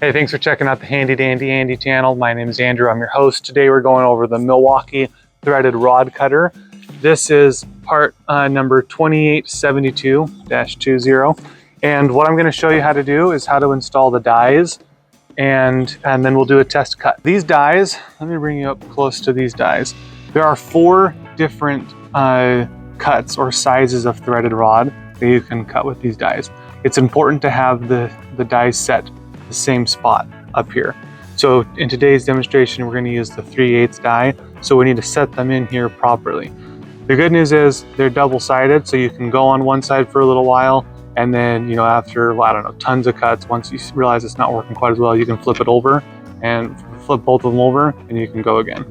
Hey, thanks for checking out the Handy Dandy Andy channel. My name is Andrew, I'm your host. Today we're going over the Milwaukee threaded rod cutter. This is part number 2872-20. And what I'm gonna show you how to do is how to install the dies, and then we'll do a test cut. These dies, let me bring you up close to these dies. There are 4 different cuts or sizes of threaded rod that you can cut with these dies. It's important to have the dies set the same spot up here. So in today's demonstration, we're going to use the 3/8 die, so we need to set them in here properly. The good news is they're double-sided, so you can go on one side for a little while, and then, you know, after, well, I don't know, tons of cuts, once you realize it's not working quite as well, you can flip it over and flip both of them over, and you can go again.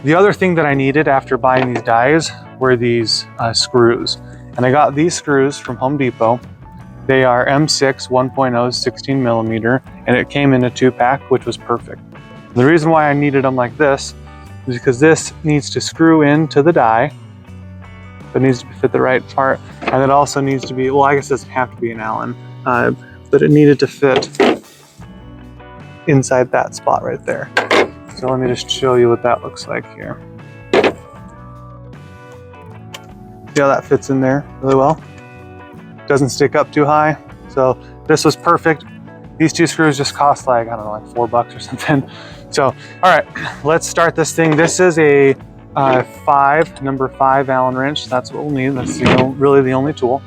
The other thing that I needed after buying these dies were these screws. And I got these screws from Home Depot. They are M6 1.0 16 millimeter, and it came in a 2-pack, which was perfect. The reason why I needed them like this is because this needs to screw into the die. It needs to fit the right part, and it also needs to be, well, I guess it doesn't have to be an Allen, but it needed to fit inside that spot right there. So let me just show you what that looks like here. See how that fits in there really well? Doesn't stick up too high. So this was perfect. These 2 screws just cost like, I don't know, like $4 or something. So, all right, let's start this thing. This is a number 5 Allen wrench. That's what we'll need. That's really the only tool.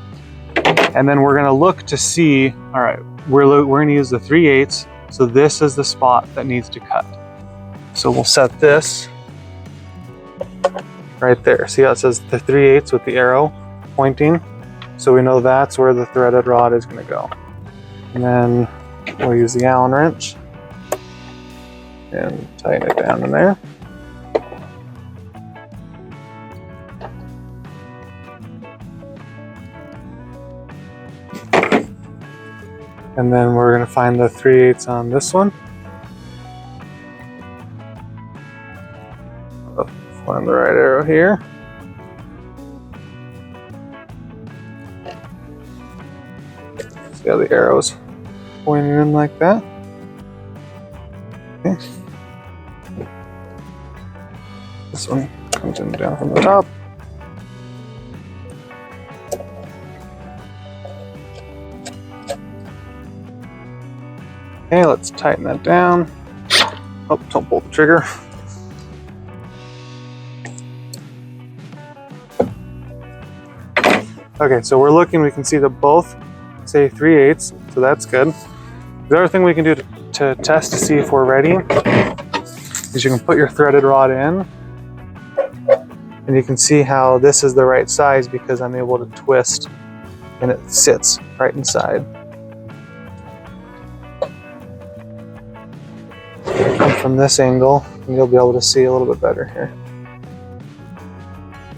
And then we're gonna look to see, all right, we're gonna use the 3/8. So this is the spot that needs to cut. So we'll set this right there. See how it says the 3/8 with the arrow pointing? So we know that's where the threaded rod is going to go. And then we'll use the Allen wrench and tighten it down in there. And then we're going to find the 3/8 on this one. Find the right arrow here. See how the arrow's pointing in like that? Okay. This one comes in down from the top. Okay, let's tighten that down. Oh, don't pull the trigger. Okay, so we're looking, we can see that both say 3/8, so that's good. The other thing we can do to test to see if we're ready is you can put your threaded rod in, and you can see how this is the right size because I'm able to twist and it sits right inside. Come from this angle and you'll be able to see a little bit better here.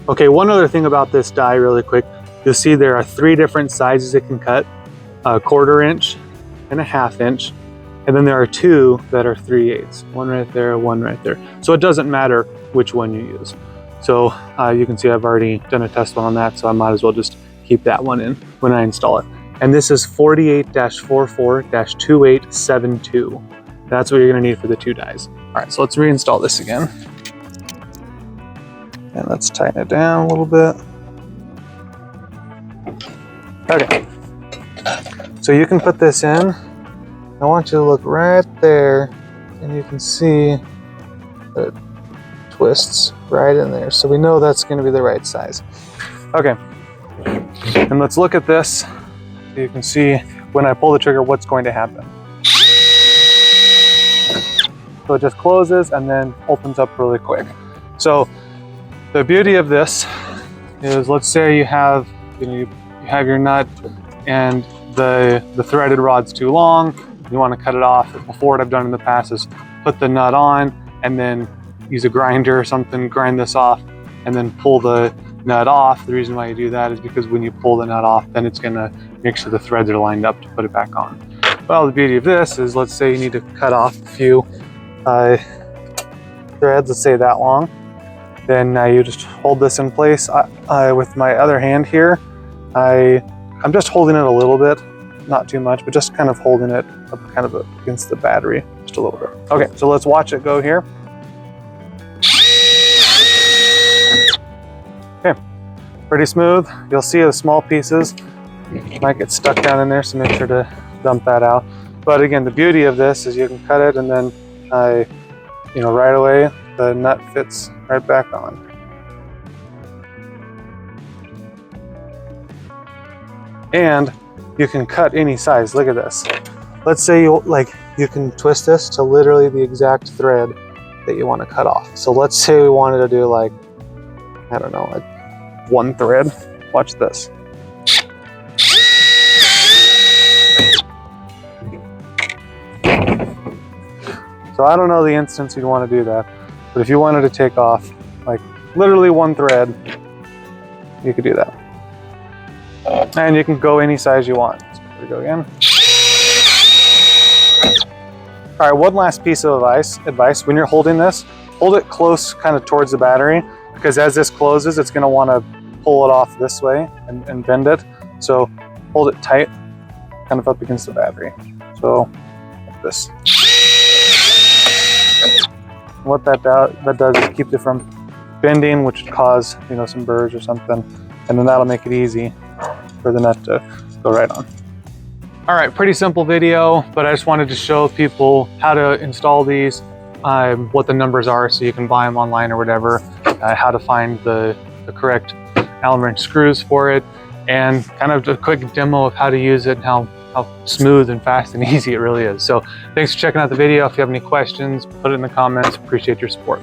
Okay, one other thing about this die really quick. You'll see there are 3 different sizes it can cut, a 1/4 inch and a 1/2 inch. And then there are 2 that are 3/8, one right there, one right there. So it doesn't matter which one you use. So you can see I've already done a test one on that, so I might as well just keep that one in when I install it. And this is 48-44-2872. That's what you're gonna need for the 2 dies. All right, so let's reinstall this again. And let's tighten it down a little bit. Okay, so you can put this in. I want you to look right there, and you can see that it twists right in there. So we know that's going to be the right size. Okay, and let's look at this. You can see when I pull the trigger what's going to happen. So it just closes and then opens up really quick. So the beauty of this is, let's say you have, you have your nut and the threaded rod's too long, you want to cut it off. Before, what I've done in the past is put the nut on and then use a grinder or something, grind this off, and then pull the nut off. The reason why you do that is because when you pull the nut off, then it's going to make sure the threads are lined up to put it back on. Well, the beauty of this is, let's say you need to cut off a few threads, let's say that long. then you just hold this in place. With my other hand here, I'm just holding it a little bit, not too much, but just kind of holding it up kind of against the battery, just a little bit. Okay, so let's watch it go here. Okay, pretty smooth. You'll see the small pieces might get stuck down in there, so make sure to dump that out. But again, the beauty of this is you can cut it and then, right away, the nut fits right back on. And you can cut any size. Look at this. Let's say you can twist this to literally the exact thread that you want to cut off. So let's say we wanted to do like 1 thread. Watch this. So I don't know the instance you'd want to do that, but if you wanted to take off like literally 1 thread, you could do that. And you can go any size you want. So here we go again. All right, one last piece of advice. When you're holding this, hold it close kind of towards the battery, because as this closes, it's gonna wanna pull it off this way and bend it. So hold it tight, kind of up against the battery. So like this. What that does is keep it from bending, which would cause some burrs or something, and then that'll make it easy for the nut to go right on. All right, pretty simple video, but I just wanted to show people how to install these, what the numbers are so you can buy them online or whatever, how to find the correct Allen wrench screws for it, and kind of a quick demo of how to use it and how smooth and fast and easy it really is. So thanks for checking out the video. If you have any questions, put it in the comments. Appreciate your support.